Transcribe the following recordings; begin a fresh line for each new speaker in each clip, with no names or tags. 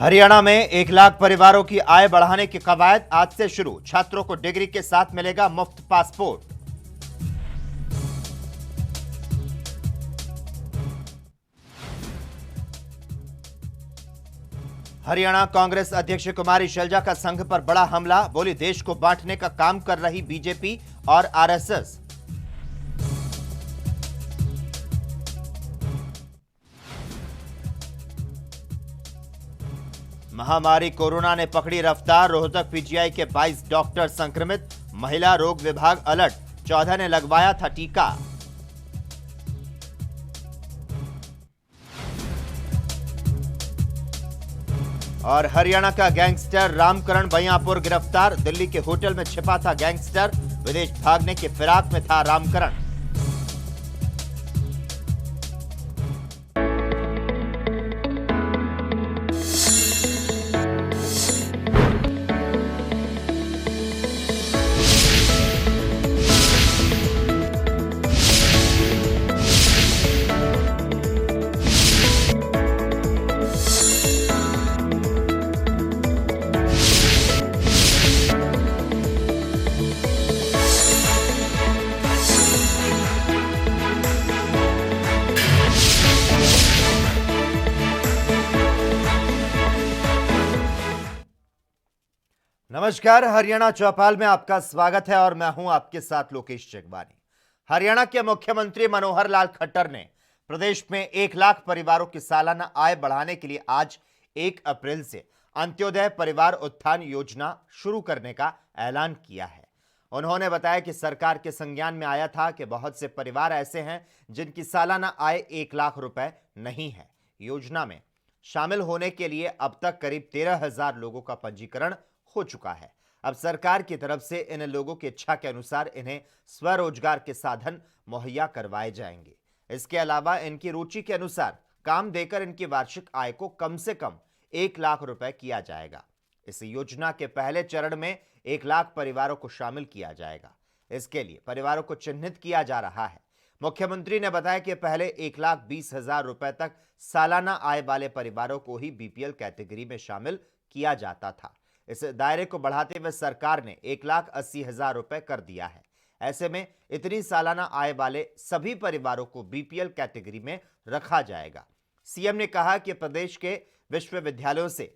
हरियाणा में 1 लाख परिवारों की आय बढ़ाने की कवायद आज से शुरू। छात्रों को डिग्री के साथ मिलेगा मुफ्त पासपोर्ट। हरियाणा कांग्रेस अध्यक्ष कुमारी शैलजा का संघ पर बड़ा हमला। बोली, देश को बांटने का काम कर रही बीजेपी और आरएसएस। महामारी कोरोना ने पकड़ी रफ्तार। रोहतक पीजीआई के 22 डॉक्टर संक्रमित। महिला रोग विभाग अलर्ट। 14 ने लगवाया था टीका। और हरियाणा का गैंगस्टर रामकरण बयापुर गिरफ्तार। दिल्ली के होटल में छिपा था गैंगस्टर। विदेश भागने की फिराक में था रामकरण। नमस्कार, हरियाणा चौपाल में आपका स्वागत है और मैं हूं आपके साथ लोकेश चकवानी। हरियाणा के मुख्यमंत्री मनोहर लाल खट्टर ने प्रदेश में 1 लाख परिवारों की सालाना आय बढ़ाने के लिए आज 1 अप्रैल से अंत्योदय परिवार उत्थान योजना शुरू करने का ऐलान किया है। उन्होंने बताया कि सरकार के संज्ञान में आया था कि बहुत से परिवार ऐसे हैं जिनकी सालाना आय 1 लाख रुपए नहीं है। योजना में शामिल होने के लिए अब तक करीब 13,000 लोगों का पंजीकरण हो चुका है। अब सरकार की तरफ से इन लोगों की इच्छा के अनुसार इन्हें स्वरोजगार के साधन मुहैया करवाए जाएंगे। इसके अलावा इनकी रुचि के अनुसार काम देकर इनकी वार्षिक आय को कम से कम 1 लाख रुपए किया जाएगा। इस योजना के पहले चरण में 1 लाख परिवारों को शामिल किया जाएगा। इसके लिए परिवारों को चिन्हित किया जा रहा है। मुख्यमंत्री ने बताया कि पहले 1,20,000 रुपए तक सालाना आय वाले परिवारों को ही बीपीएल कैटेगरी में शामिल किया जाता था। इस दायरे को बढ़ाते हुए सरकार ने 1,80,000 रुपए कर दिया है। ऐसे में इतनी सालाना आय वाले सभी परिवारों को बीपीएल कैटेगरी में रखा जाएगा। सीएम ने कहा कि प्रदेश के विश्वविद्यालयों से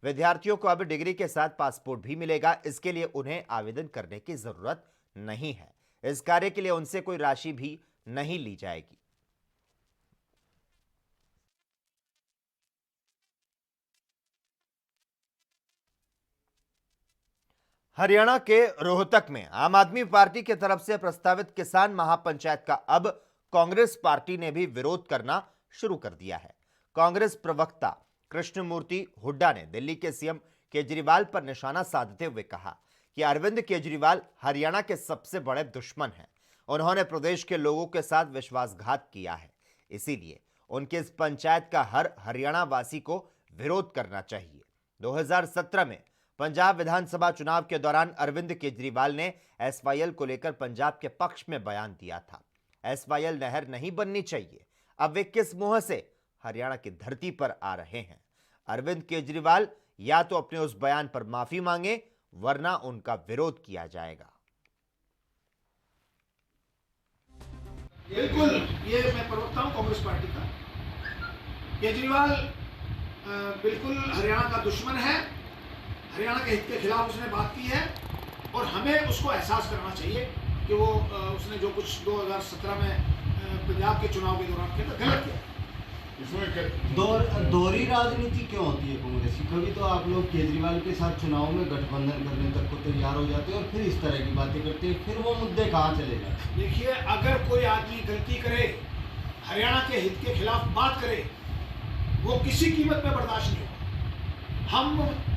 विद्यार्थियों को अब डिग्री के साथ पासपोर्ट भी मिलेगा। इसके लिए उन्हें आवेदन करने की जरूरत नहीं है। इस कार्य के लिए उनसे कोई राशि भी नहीं ली जाएगी। हरियाणा के रोहतक में आम आदमी पार्टी की तरफ से प्रस्तावित किसान महापंचायत का अब कांग्रेस पार्टी ने भी विरोध करना शुरू कर दिया है। कांग्रेस प्रवक्ता कृष्णमूर्ति हुड्डा ने दिल्ली के सीएम केजरीवाल पर निशाना साधते हुए कहा कि अरविंद केजरीवाल हरियाणा के सबसे बड़े दुश्मन हैं। उन्होंने प्रदेश के लोगों के साथ विश्वासघात किया है। इसीलिए उनके इस पंचायत का हर हरियाणा वासी को विरोध करना चाहिए। 2017 में पंजाब विधानसभा चुनाव के दौरान अरविंद केजरीवाल ने एसवाईएल को लेकर पंजाब के पक्ष में बयान दिया था। एसवाईएल नहर नहीं बननी चाहिए। अब वे किस मुंह से हरियाणा की धरती पर आ रहे हैं? अरविंद केजरीवाल या तो अपने उस बयान पर माफी मांगे, वरना उनका विरोध किया जाएगा।
बिल्कुल, ये मैं प्रवक्ता हूं कांग्रेस पार्टी का। केजरीवाल बिल्कुल हरियाणा का दुश्मन है। हरियाणा के हित के खिलाफ उसने बात की है और हमें उसको एहसास करना चाहिए कि वो उसने जो कुछ 2017 में पंजाब के चुनाव के दौरान किया था, गलत किया।
इसमें दोहरी राजनीति क्यों होती है कांग्रेस की? कभी तो आप लोग केजरीवाल के साथ चुनाव में गठबंधन करने तक को तैयार हो जाते हैं और फिर इस तरह की बातें करते हैं, फिर वो मुद्दे कहाँ चले जाते हैं?
देखिए, अगर कोई आदमी गलती करे, हरियाणा के हित के खिलाफ बात करे, वो किसी कीमत में बर्दाश्त नहीं होगा। हम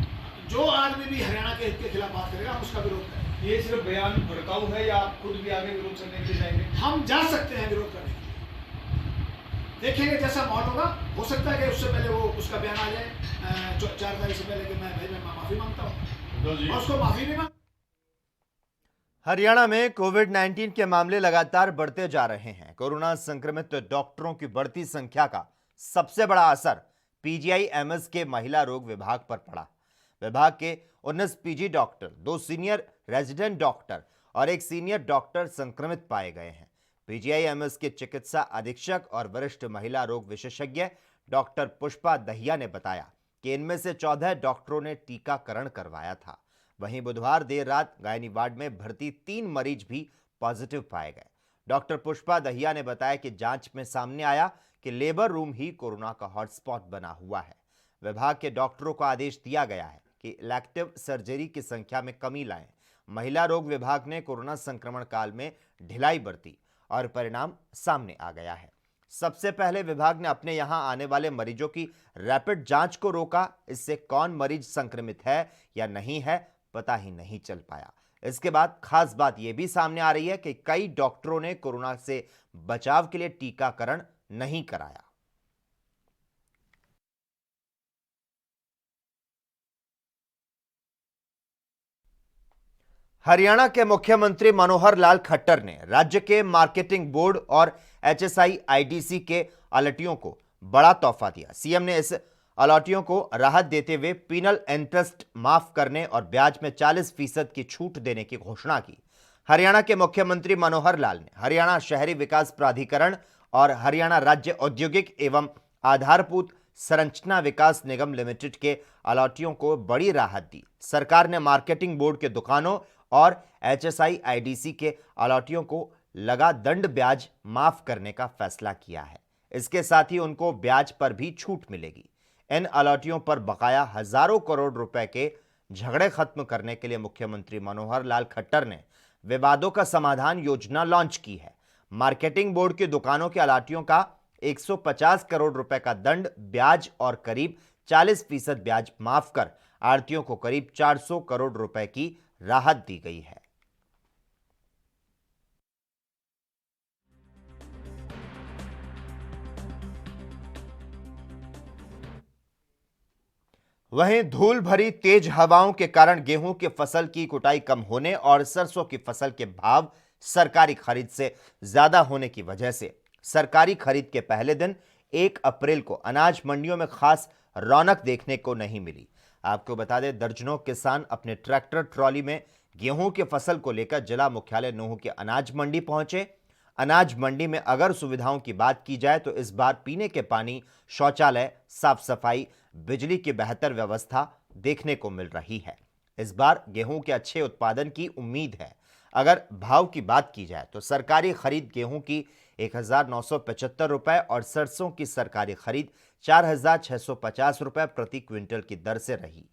जो आदमी भी हरियाणा के हित के खिलाफ बात करेगा, हम उसका विरोध करेंगे।
ये सिर्फ बयान भड़काऊ है या आप खुद भी आगे विरोध करने के लिए जाएंगे?
हम जा सकते हैं विरोध करने के लिए। देखेंगे जैसा माहौल होगा। हो सकता है कि उससे पहले वो उसका बयान आ जाए 4 तारीख से पहले कि मैं माफी मांगता हूँ और उसको माफी भी मांग।
हरियाणा में कोविड-19 के मामले लगातार बढ़ते जा रहे हैं। कोरोना संक्रमित डॉक्टरों की बढ़ती संख्या का सबसे बड़ा असर पीजीआईएमएस के महिला रोग विभाग पर पड़ा। विभाग के 19 PG doctor, 2 senior resident doctor और 1 सीनियर डॉक्टर संक्रमित पाए गए हैं। पीजीआईएमएस के चिकित्सा अधीक्षक और वरिष्ठ महिला रोग विशेषज्ञ डॉक्टर पुष्पा दहिया ने बताया कि इनमें से 14 डॉक्टरों ने टीकाकरण करवाया था। वहीं बुधवार देर रात गायनी वार्ड में भर्ती 3 मरीज भी पॉजिटिव पाए गए। डॉक्टर पुष्पा दहिया ने बताया कि जांच में सामने आया कि लेबर रूम ही कोरोना का हॉटस्पॉट बना हुआ है। विभाग के डॉक्टरों को आदेश दिया गया है कि इलेक्टिव सर्जरी की संख्या में कमी लाएं। महिला रोग विभाग ने कोरोना संक्रमण काल में ढिलाई बरती और परिणाम सामने आ गया है। सबसे पहले विभाग ने अपने यहां आने वाले मरीजों की रैपिड जांच को रोका। इससे कौन मरीज संक्रमित है या नहीं है पता ही नहीं चल पाया। इसके बाद खास बात यह भी सामने आ रही है कि कई डॉक्टरों ने कोरोना से बचाव के लिए टीकाकरण नहीं कराया। हरियाणा के मुख्यमंत्री मनोहर लाल खट्टर ने राज्य के मार्केटिंग बोर्ड और HSI-IDC के अलॉटियों को बड़ा तोहफा दिया। सीएम ने इस अलॉटियों को राहत देते हुए पीनल इंटरेस्ट माफ करने और ब्याज में 40% की छूट देने की घोषणा की। हरियाणा के मुख्यमंत्री मनोहर लाल ने हरियाणा शहरी विकास प्राधिकरण और हरियाणा राज्य औद्योगिक एवं आधारभूत संरचना विकास निगम लिमिटेड के अलॉटियों को बड़ी राहत दी। सरकार ने मार्केटिंग बोर्ड के दुकानों और HSI-IDC के अलॉटियों को लगा दंड ब्याज माफ करने का फैसला किया है। इसके साथ ही उनको ब्याज पर भी छूट मिलेगी। इन अलॉटियों पर बकाया हजारों करोड़ रुपए के झगड़े खत्म करने के लिए मुख्यमंत्री मनोहर लाल खट्टर ने विवादों का समाधान योजना लॉन्च की है। मार्केटिंग बोर्ड की दुकानों के अलॉटियों का 150 करोड़ रुपए का दंड ब्याज और करीब 40% ब्याज माफ कर आढ़तियों को करीब 400 करोड़ रुपए की राहत दी गई है। वहीं धूल भरी तेज हवाओं के कारण गेहूं की फसल की कुटाई कम होने और सरसों की फसल के भाव सरकारी खरीद से ज्यादा होने की वजह से सरकारी खरीद के पहले दिन 1 अप्रैल को अनाज मंडियों में खास रौनक देखने को नहीं मिली। आपको बता दें, दर्जनों किसान अपने ट्रैक्टर ट्रॉली में गेहूं की फसल को लेकर जिला मुख्यालय नूंह के अनाज मंडी पहुंचे। अनाज मंडी में अगर सुविधाओं की बात की जाए तो इस बार पीने के पानी, शौचालय, साफ सफाई, बिजली की बेहतर व्यवस्था देखने को मिल रही है। इस बार गेहूं के अच्छे उत्पादन की उम्मीद है। अगर भाव की बात की जाए तो सरकारी खरीद गेहूं की 1975 रुपए और सरसों की सरकारी खरीद 4650 रुपए प्रति क्विंटल की दर से रही।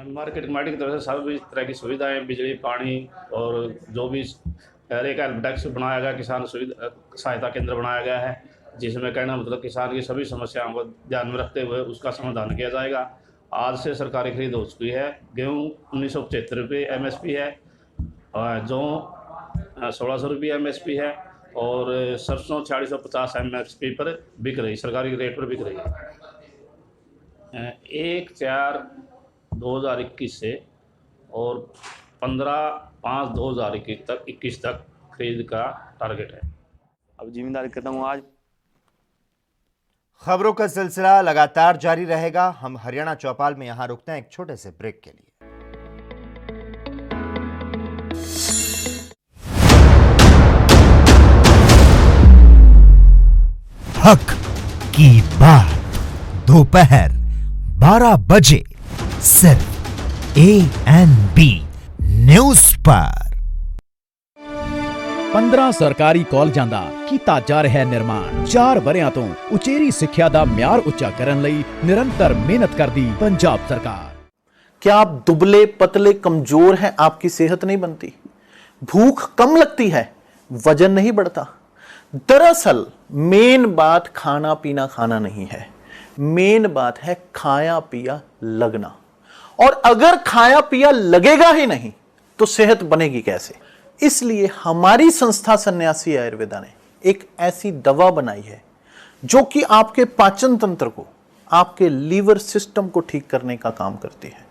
मार्केट कमेटी की तरफ से सभी तरह की सुविधाएं, बिजली, पानी और जो भी एक हेल्प डेस्क बनाया गया, किसान सहायता केंद्र बनाया गया है, जिसमें कहना मतलब किसान की सभी समस्याओं को ध्यान में रखते हुए उसका समाधान किया जाएगा। आज से सरकारी खरीद हो चुकी है। गेहूँ 1975 रुपये MSP है, जो 1600 रुपये MSP है और सरसों 4650 MSP पर बिक रही, सरकारी रेट पर बिक रही है। 1/4/2021 से और 15/5/2021 तक खरीद का टारगेट है।
अब जिम्मेदारी करता हूँ आज।
खबरों का सिलसिला लगातार जारी रहेगा। हम हरियाणा चौपाल में यहां रुकते हैं एक छोटे से ब्रेक के लिए। हक की बात दोपहर 12 बजे सिर्फ ANB न्यूज पर।
15 ਸਰਕਾਰੀ ਕਾਲਜਾਂ ਦਾ ਕੀਤਾ ਜਾ ਰਿਹਾ ਨਿਰਮਾਣ। 4 ਵਰਿਆਂ ਤੋਂ ਉਚੇਰੀ ਸਿੱਖਿਆ ਦਾ ਮਿਆਰ ਉੱਚਾ ਕਰਨ ਲਈ ਨਿਰੰਤਰ ਮਿਹਨਤ ਕਰਦੀ ਪੰਜਾਬ ਸਰਕਾਰ।
क्या आप दुबले पतले कमजोर हैं? आपकी सेहत नहीं बनती, भूख कम लगती है, वजन नहीं बढ़ता? दरअसल मेन बात खाना पीना खाना नहीं है, मेन बात है खाया पिया लगना। और अगर खाया पिया लगेगा ही नहीं तो सेहत बनेगी कैसे? इसलिए हमारी संस्था सन्यासी आयुर्वेदा ने एक ऐसी दवा बनाई है जो कि आपके पाचन तंत्र को, आपके लीवर सिस्टम को ठीक करने का काम करती है,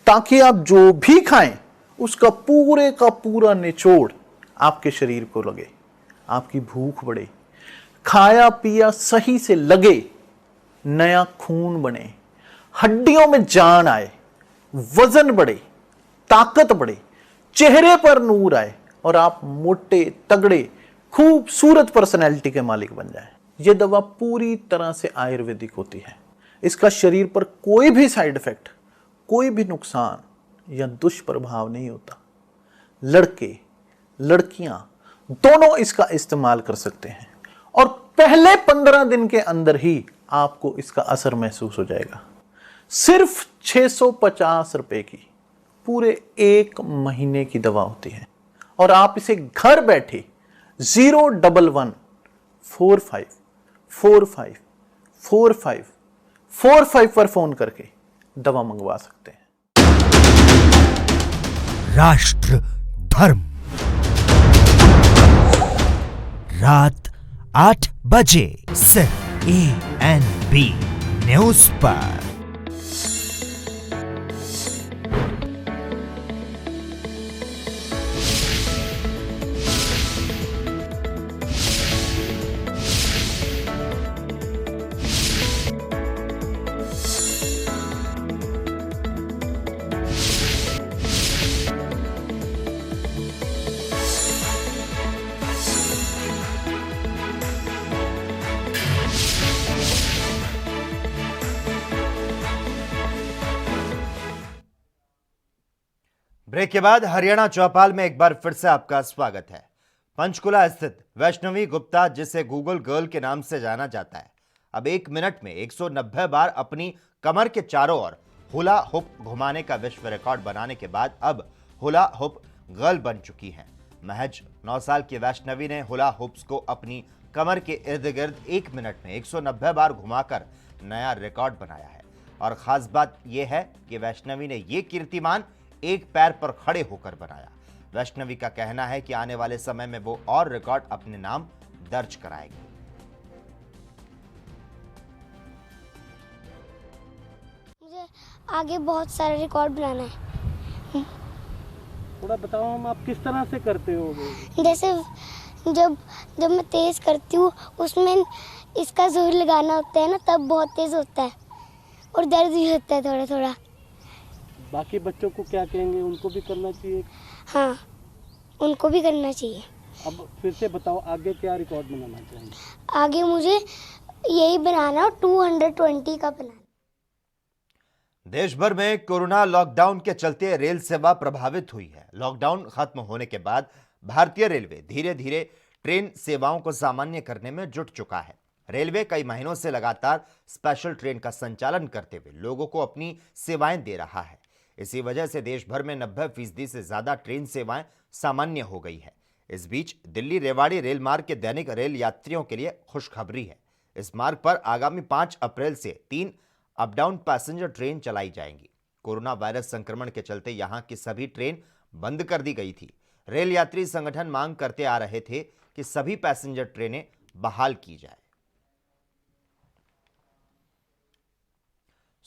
ताकि आप जो भी खाएं उसका पूरे का पूरा निचोड़ आपके शरीर को लगे, आपकी भूख बढ़े, खाया पिया सही से लगे, नया खून बने, हड्डियों में जान आए, वजन बढ़े, ताकत बढ़े, चेहरे पर नूर आए और आप मोटे तगड़े खूबसूरत पर्सनैलिटी के मालिक बन जाएं। यह दवा पूरी तरह से आयुर्वेदिक होती है। इसका शरीर पर कोई भी साइड इफेक्ट, कोई भी नुकसान या दुष्प्रभाव नहीं होता। लड़के लड़कियां दोनों इसका इस्तेमाल कर सकते हैं और पहले 15 दिन के अंदर ही आपको इसका असर महसूस हो जाएगा। सिर्फ 650 रुपए की पूरे 1 महीने की दवा होती है और आप इसे घर बैठे 01145454545 पर फोन करके दवा मंगवा सकते हैं।
राष्ट्र धर्म, रात 8 बजे सिर्फ ANB न्यूज पर।
ब्रेक के बाद हरियाणा चौपाल में एक बार फिर से आपका स्वागत है। पंचकुला स्थित वैष्णवी गुप्ता, जिसे गूगल गर्ल के नाम से जाना जाता है, अब 1 मिनट में 190 बार अपनी कमर के चारों ओर हुला हुप घुमाने का विश्व रिकॉर्ड बनाने के बाद अब हुला हुप गर्ल बन चुकी हैं। महज 9 साल की वैष्णवी ने हुला हुप्स को अपनी कमर के इर्द गिर्द 1 मिनट में 190 बार घुमाकर नया रिकॉर्ड बनाया है। और खास बात यह है कि वैष्णवी ने यह कीर्तिमान एक पैर पर खड़े होकर बनाया। वैष्णवी का कहना है कि आने वाले समय में वो और रिकॉर्ड अपने नाम दर्ज कराएगी।
मुझे आगे बहुत सारे रिकॉर्ड बनाना है।
थोड़ा बताओ हम, आप किस तरह से करते हो?
जैसे जब मैं तेज करती हूँ उसमें इसका जोर लगाना होता है ना, तब बहुत तेज होता है और दर्द भी होता है थोड़ा थोड़ा।
बाकी बच्चों को क्या कहेंगे, उनको भी करना चाहिए?
हाँ, उनको भी करना चाहिए।
अब फिर से बताओ, आगे क्या रिकॉर्ड बनाना चाहेंगे?
आगे मुझे यही बनाना, 220 का बनाना।
देश भर में कोरोना लॉकडाउन के चलते रेल सेवा प्रभावित हुई है। लॉकडाउन खत्म होने के बाद भारतीय रेलवे धीरे धीरे ट्रेन सेवाओं को सामान्य करने में जुट चुका है। रेलवे कई महीनों से लगातार स्पेशल ट्रेन का संचालन करते हुए लोगों को अपनी सेवाएं दे रहा है। इसी वजह से देश भर में 90% से ज्यादा ट्रेन सेवाएं सामान्य हो गई है। इस बीच दिल्ली रेवाड़ी रेल मार्ग के दैनिक रेल यात्रियों के लिए खुशखबरी है। इस मार्ग पर आगामी 5 अप्रैल से 3 अप डाउन पैसेंजर ट्रेन चलाई जाएंगी। कोरोना वायरस संक्रमण के चलते यहां की सभी ट्रेन बंद कर दी गई थी। रेल यात्री संगठन मांग करते आ रहे थे कि सभी पैसेंजर ट्रेनें बहाल की जाए।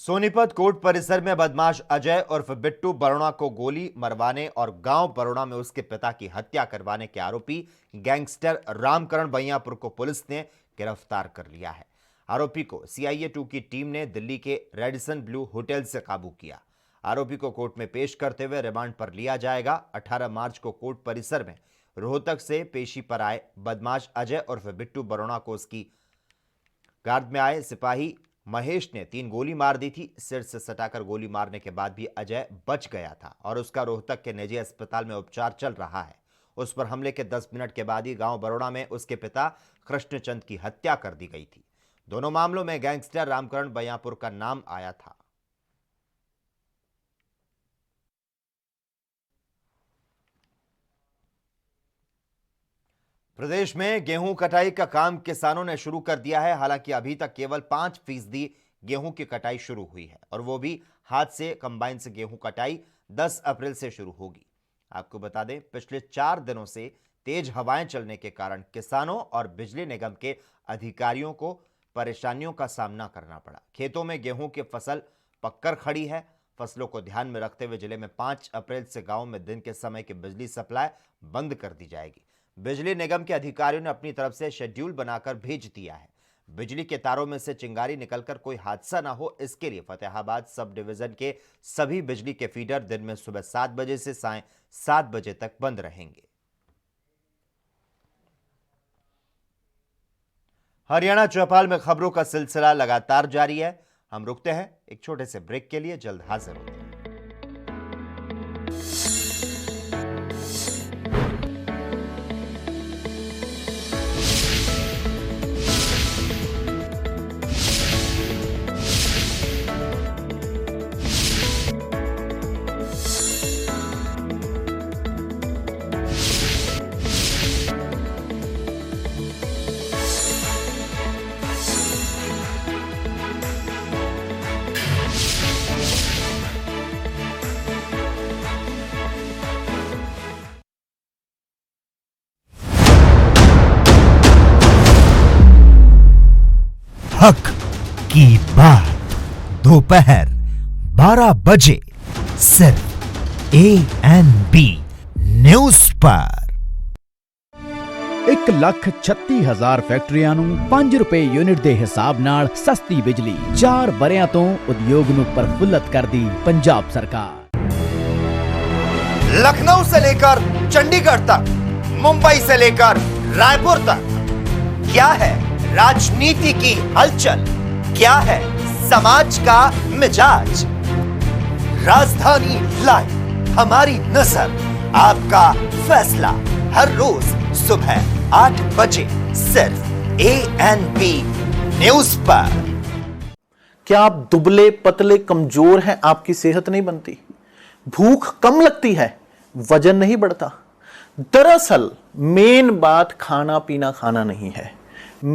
सोनीपत कोर्ट परिसर में बदमाश अजय उर्फ बिट्टू बरुणा को गोली मरवाने और गांव बरुणा में उसके पिता की हत्या करवाने के आरोपी गैंगस्टर रामकरण बैयापुर को पुलिस ने गिरफ्तार कर लिया है। आरोपी को CIA 2 की टीम ने दिल्ली के रेडिसन ब्लू होटल से काबू किया। आरोपी को कोर्ट में पेश करते हुए रिमांड पर लिया जाएगा। 18 मार्च को कोर्ट परिसर में रोहतक से पेशी पर आए बदमाश अजय उर्फ बिट्टू बरुणा को उसकी गार्ड में आए सिपाही महेश ने 3 गोली मार दी थी। सिर से सटाकर गोली मारने के बाद भी अजय बच गया था और उसका रोहतक के निजी अस्पताल में उपचार चल रहा है। उस पर हमले के 10 मिनट के बाद ही गांव बरोड़ा में उसके पिता कृष्णचंद की हत्या कर दी गई थी। दोनों मामलों में गैंगस्टर रामकरण बैयापुर का नाम आया था। प्रदेश में गेहूं कटाई का काम किसानों ने शुरू कर दिया है। हालांकि अभी तक केवल 5% गेहूं की कटाई शुरू हुई है और वो भी हाथ से। कंबाइन से गेहूं कटाई 10 अप्रैल से शुरू होगी। आपको बता दें, पिछले 4 दिनों से तेज हवाएं चलने के कारण किसानों और बिजली निगम के अधिकारियों को परेशानियों का सामना करना पड़ा। खेतों में गेहूं की फसल पककर खड़ी है। फसलों को ध्यान में रखते हुए जिले में 5 अप्रैल से गांव में दिन के समय की बिजली सप्लाई बंद कर दी जाएगी। बिजली निगम के अधिकारियों ने अपनी तरफ से शेड्यूल बनाकर भेज दिया है। बिजली के तारों में से चिंगारी निकलकर कोई हादसा ना हो, इसके लिए फतेहाबाद सब डिवीजन के सभी बिजली के फीडर दिन में सुबह 7 बजे से सायं 7 बजे तक बंद रहेंगे। हरियाणा चौपाल में खबरों का सिलसिला लगातार जारी है। हम रुकते हैं एक छोटे से ब्रेक के लिए, जल्द हाजिर होते हैं।
हक की बात दोपहर 12 बजे सिर्फ ANB न्यूज़ पर।
1,36,000 ਫੈਕਟਰੀਆਂ ਨੂੰ 5 ਰੁਪਏ ਯੂਨਿਟ ਦੇ ਹਿਸਾਬ ਨਾਲ ਸਸਤੀ ਬਿਜਲੀ 4 ਵਰਿਆਂ ਤੋਂ ਉਦਯੋਗ ਨੂੰ ਪ੍ਰਫੁੱਲਤ ਕਰਦੀ ਪੰਜਾਬ ਸਰਕਾਰ।
लखनऊ से लेकर चंडीगढ़ तक, मुंबई से लेकर रायपुर तक, क्या है राजनीति की हलचल, क्या है समाज का मिजाज। राजधानी लाइव, हमारी नजर, आपका फैसला, हर रोज सुबह 8 बजे सिर्फ ANB न्यूज पर।
क्या आप दुबले पतले कमजोर हैं, आपकी सेहत नहीं बनती, भूख कम लगती है, वजन नहीं बढ़ता? दरअसल मेन बात खाना पीना खाना नहीं है,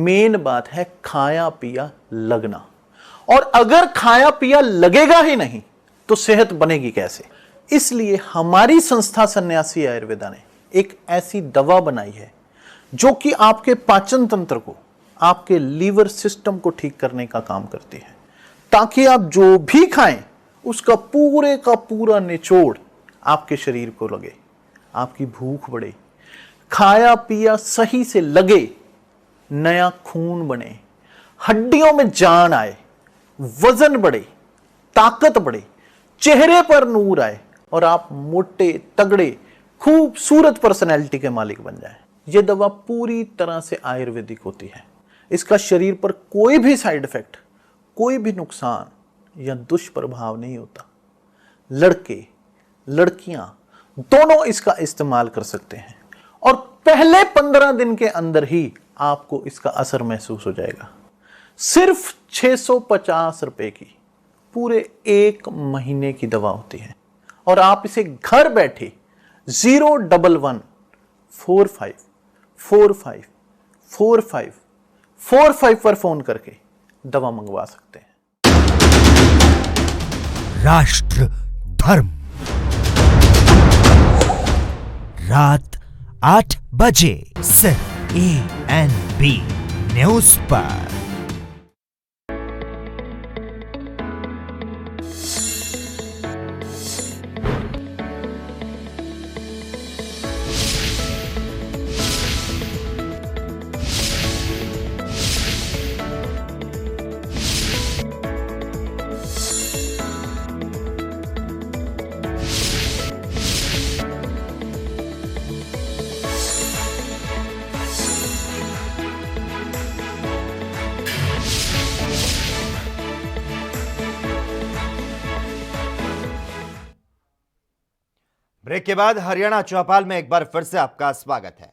मेन बात है खाया पिया लगना। और अगर खाया पिया लगेगा ही नहीं तो सेहत बनेगी कैसे? इसलिए हमारी संस्था सन्यासी आयुर्वेदा ने एक ऐसी दवा बनाई है जो कि आपके पाचन तंत्र को, आपके लीवर सिस्टम को ठीक करने का काम करती है, ताकि आप जो भी खाएं उसका पूरे का पूरा निचोड़ आपके शरीर को लगे, आपकी भूख बढ़े, खाया पिया सही से लगे, नया खून बने, हड्डियों में जान आए, वजन बढ़े, ताकत बढ़े, चेहरे पर नूर आए और आप मोटे तगड़े खूबसूरत पर्सनैलिटी के मालिक बन जाएं। यह दवा पूरी तरह से आयुर्वेदिक होती है। इसका शरीर पर कोई भी साइड इफेक्ट, कोई भी नुकसान या दुष्प्रभाव नहीं होता। लड़के लड़कियां दोनों इसका इस्तेमाल कर सकते हैं और पहले 15 दिन के अंदर ही आपको इसका असर महसूस हो जाएगा। सिर्फ 650 रुपए की पूरे 1 महीने की दवा होती है और आप इसे घर बैठे 011 45 45 45 45 पर फोन करके दवा मंगवा सकते हैं।
राष्ट्र धर्म रात 8 बजे सिर्फ ANB न्यूज़ पर।
ब्रेक के बाद हरियाणा चौपाल में एक बार फिर से आपका स्वागत है।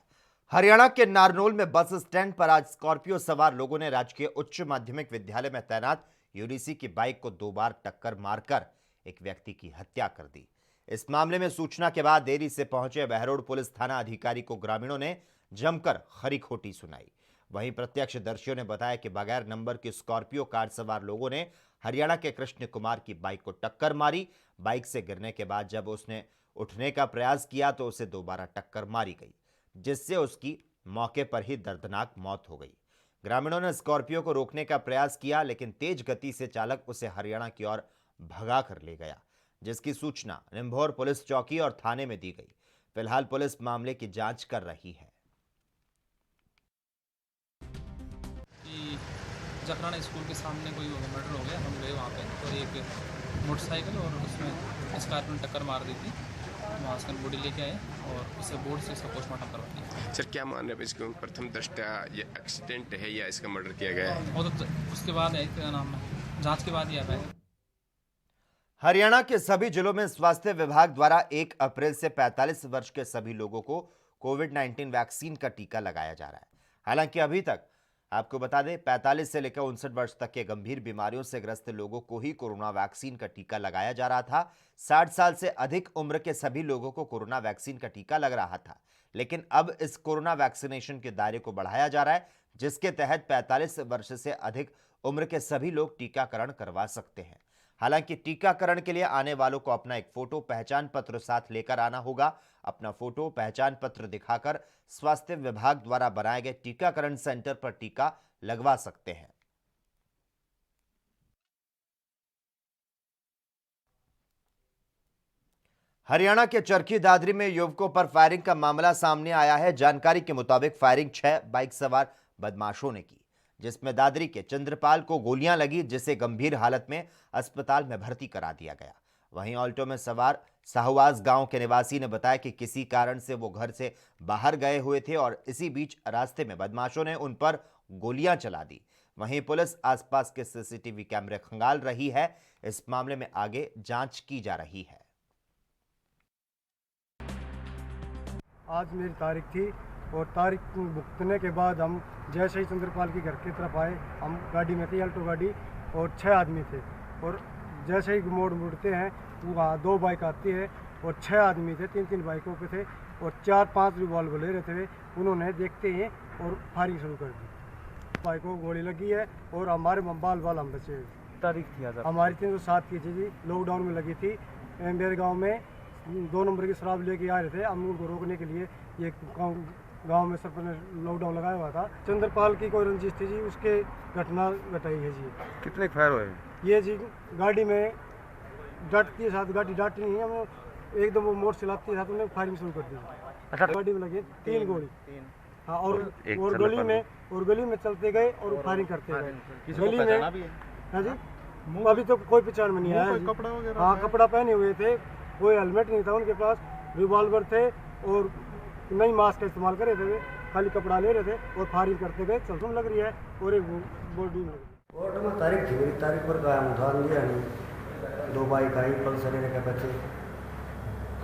हरियाणा के नारनौल में बस स्टैंड पर आज स्कॉर्पियो सवार लोगों ने राजकीय उच्च माध्यमिक विद्यालय में तैनात यूडीसी की बाइक को 2 बार टक्कर मारकर एक व्यक्ति की हत्या कर दी। इस मामले में सूचना के बाद देरी से पहुंचे बहरोड पुलिस थाना अधिकारी को ग्रामीणों ने जमकर खरी खोटी सुनाई। वहीं प्रत्यक्षदर्शियों ने बताया कि बगैर नंबर की स्कॉर्पियो कार सवार लोगों ने हरियाणा के कृष्ण कुमार की बाइक को टक्कर मारी। बाइक से गिरने के बाद जब उसने उठने का प्रयास किया तो उसे दोबारा टक्कर मारी गई, जिससे उसकी मौके पर ही दर्दनाक मौत हो गई। ग्रामीणों ने स्कॉर्पियो को रोकने का प्रयास किया, लेकिन तेज गति से चालक उसे हरियाणा की ओर भगा कर ले गया, जिसकी सूचना निम्भोर पुलिस चौकी और थाने में दी गई। फिलहाल पुलिस मामले की जांच कर रही है।
जकराना स्कूल के सामने कोई मर्डर हो गया। हम गए वहाँ पे तो एक मोटरसाइकिल और उसमें स्कॉर्पियो ने टक्कर मार दी थी। वहाँ से बॉडी लेके आए और उसे बोर्ड से इसका पोस्टमार्टम करवा दिया।
सर क्या मान रहे हैं इसको प्रथम दृष्टया ये एक्सीडेंट है या इसका मर्डर किया गया है?
वो तो उसके बाद है, क्या नाम है, जाँच के बाद ही आता है।
हरियाणा के सभी जिलों में स्वास्थ्य विभाग द्वारा 1 अप्रैल से 45 वर्ष के सभी लोगों को कोविड-19 वैक्सीन का टीका लगाया जा रहा है। हालांकि अभी तक आपको बता दें 45 से लेकर 59 वर्ष तक के गंभीर बीमारियों से ग्रस्त लोगों को ही कोरोना वैक्सीन का टीका लगाया जा रहा था। 60 साल से अधिक उम्र के सभी लोगों को कोरोना वैक्सीन का टीका लग रहा था, लेकिन अब इस कोरोना वैक्सीनेशन के दायरे को बढ़ाया जा रहा है, जिसके तहत 45 वर्ष से अधिक उम्र के सभी लोग टीकाकरण करवा सकते हैं। हालांकि टीकाकरण के लिए आने वालों को अपना एक फोटो पहचान पत्र साथ लेकर आना होगा। अपना फोटो पहचान पत्र दिखाकर स्वास्थ्य विभाग द्वारा बनाए गए टीकाकरण सेंटर पर टीका लगवा सकते हैं। हरियाणा के चरखी दादरी में युवकों पर फायरिंग का मामला सामने आया है। जानकारी के मुताबिक फायरिंग 6 बाइक सवार बदमाशों ने की, जिसमें दादरी के चंद्रपाल को गोलियां लगी, जिसे गंभीर हालत में अस्पताल में भर्ती करा दिया गया। वहीं ऑल्टो में सवार साहवास गांव के निवासी ने बताया कि किसी कारण से वो घर से बाहर गए हुए थे और इसी बीच रास्ते में बदमाशों ने उन पर गोलियां चला दी। वहीं पुलिस आसपास के सीसीटीवी कैमरे खंगाल रही है। इस मामले में आगे जांच की जा रही है।
आज मेरी तारीख थी और तारीख भुगतने के बाद हम जैसे ही चंद्रपाल की घर की तरफ आए, हम गाड़ी में थी, अल्टो गाड़ी, और 6 आदमी थे। और जैसे ही मोड़ मुड़ते हैं वहाँ 2 बाइक आती है और 6 आदमी थे, 3-3 बाइकों पे थे और 4-5 रिवॉल्वर ले रहे थे। उन्होंने देखते ही और फायरिंग शुरू कर दी। बाइकों को गोली लगी है और हमारे बाल हम बचे।
तारीख थी
हमारी 307 की थी जी, लॉकडाउन में लगी थी। मेरे गाँव में 2 नंबर की शराब लेके आ रहे थे। हम उनको रोकने के लिए ये गांव में सरपंच ने लॉकडाउन लगाया हुआ था। चंद्रपाल की कोई रंजिश थी जी, उसके घटना घटाई है जी।
कितने फायर हुए?
ये जी गाड़ी में डांटती है, साथ गाड़ी डांटी नहीं है, हम एकदम वो मोड़ चलाती है, साथ उन्होंने फायरिंग शुरू कर दी। अच्छा, गाड़ी में लगी 3 गोली। हाँ, और गली में चलते गए और फायरिंग करते गए। गली में हाँ जी, अभी तो कोई पहचान में नहीं आया।
कपड़ा वगैरह?
हाँ, कपड़ा पहने हुए थे, कोई हेलमेट नहीं था उनके पास, रिवॉल्वर थे और नई मास्क का इस्तेमाल कर रहे थे, खाली कपड़ा ले रहे थे और फायरिंग करते गए। चलसम लग रही है और एक बॉडी में
कोर्ट में तारीख थी, मेरी तारीख पर गया उदाहरण दिया नहीं। 2 बाइक आई, पल्सर के बच्चे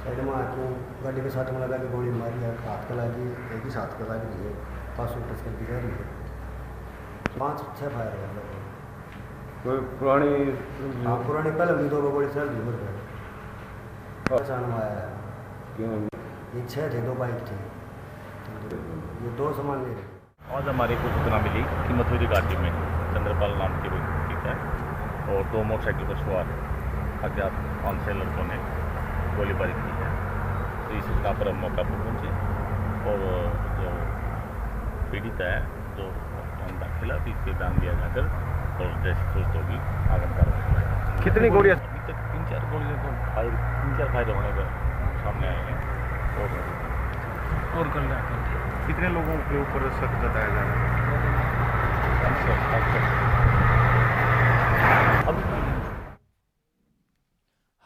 साइड में आके गाड़ी के साथ में लगा के गोली मारी है। हाथ का लगी, एक ही हाथ का लगी है, पास टच कर दी जा रही है। 5-6 फायर है।
कोई पुरानी?
हाँ, पुरानी पहले भी 2 गोली चल रही है। पहचान में आया है
क्यों?
ये 6 थे, 2 बाइक थी, ये 2 सामान ले रहे।
आज हमारी को सूचना मिली कि मथुरी घाटी में चंद्रपाल नाम के व्यक्ति है और 2 मोटरसाइकिल पर सवार अज्ञात 5-6 लड़कों ने गोलीबारी की है। तो इस सूचना पर हम मौका पर पहुँचे और जो पीड़ित है जो हम दाखिला भी इसके बयान दिया जाकर और जैसी सूचना होगी आगे कार्रवाई।
कितनी गोलियाँ?
अभी तक 3-4 गोलियाँ तो 3-4 फायर होने का सामने आए हैं और कल
कितने लोगों के ऊपर शक जताया जा रहा है?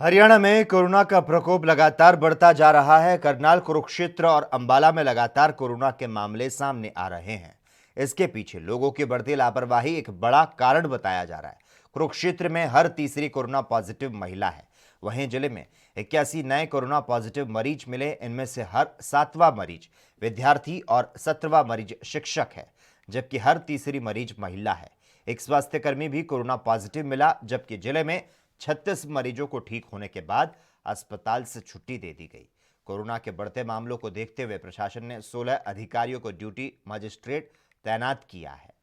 हरियाणा में कोरोना का प्रकोप लगातार बढ़ता जा रहा है। करनाल, कुरुक्षेत्र और अंबाला में लगातार कोरोना के मामले सामने आ रहे हैं। इसके पीछे लोगों की बढ़ती लापरवाही एक बड़ा कारण बताया जा रहा है। कुरुक्षेत्र में हर तीसरी कोरोना पॉजिटिव महिला है। वहीं जिले में 81 नए कोरोना पॉजिटिव मरीज मिले। इनमें से हर 7वां मरीज विद्यार्थी और 17वां मरीज शिक्षक है, जबकि हर तीसरी मरीज महिला है। एक स्वास्थ्यकर्मी भी कोरोना पॉजिटिव मिला, जबकि जिले में 36 मरीजों को ठीक होने के बाद अस्पताल से छुट्टी दे दी गई। कोरोना के बढ़ते मामलों को देखते हुए प्रशासन ने 16 अधिकारियों को ड्यूटी मजिस्ट्रेट तैनात किया है।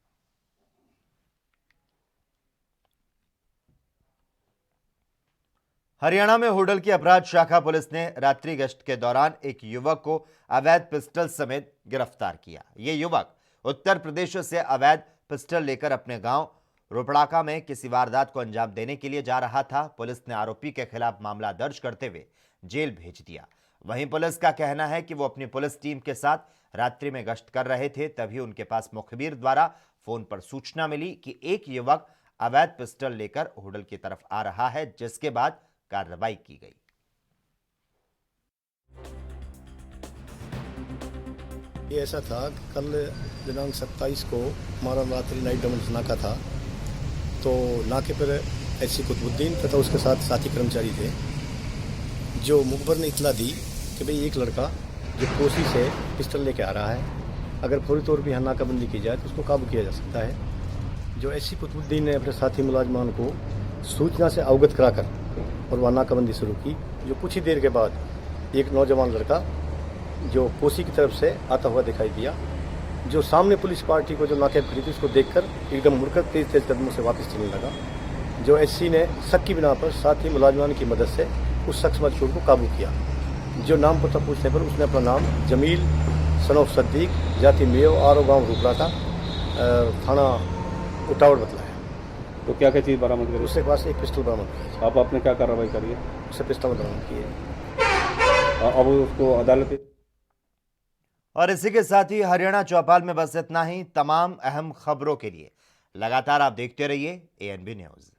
हरियाणा में होडल की अपराध शाखा पुलिस ने रात्रि गश्त के दौरान एक युवक को अवैध पिस्टल समेत गिरफ्तार किया। ये युवक उत्तर प्रदेश से अवैध पिस्टल लेकर अपने गांव रोपड़ाका में किसी वारदात को अंजाम देने के लिए जा रहा था। पुलिस ने आरोपी के खिलाफ मामला दर्ज करते हुए जेल भेज दिया। वहीं पुलिस का कहना है कि वो अपनी पुलिस टीम के साथ रात्रि में गश्त कर रहे थे, तभी उनके पास मुखबिर द्वारा फोन पर सूचना मिली कि एक युवक अवैध पिस्टल लेकर होटल की तरफ आ रहा है, जिसके बाद कार्रवाई की गई।
ये ऐसा था, कल दिनांक 27 को हमारा रात्रि नाइट डोमेंस नाका था, तो नाके पर एससी कुतुबुद्दीन तथा उसके साथ साथी कर्मचारी थे। जो मुखबर ने इतला दी कि भाई एक लड़का जो कोसी से पिस्टल लेके आ रहा है, अगर फौरी तौर पर यहाँ नाकाबंदी की जाए तो उसको काबू किया जा सकता है। जो एससी कुतुबुद्दीन ने अपने साथी मुलाजमान को सूचना से अवगत कराकर और वहाँ नाकाबंदी शुरू की। जो कुछ ही देर के बाद एक नौजवान लड़का जो कोसी की तरफ से आता हुआ दिखाई दिया, जो सामने पुलिस पार्टी को जो नाके पर खड़ी थी उसको देखकर एकदम मुड़कर तेज तेज कदमों से वापस चलने लगा। जो एससी ने शक की बिना पर साथी मुलाजमान की मदद से उस शख्स मजकूर को काबू किया। जो नाम पता पूछने पर उसने अपना नाम जमील सन ऑफ सद्दीक, जाति मेव, आरो गाँव रूपला था, थाना उटावड़ बतलाया।
तो क्या क्या चीज़ बरामद करी?
उसके पास एक पिस्टल बरामद की।
आप आपने क्या कार्रवाई करी है?
उसे पिस्टल बरामद की है।
अब उसको अदालत।
और इसी के साथ ही हरियाणा चौपाल में बस इतना ही। तमाम अहम खबरों के लिए लगातार आप देखते रहिए ANB न्यूज़।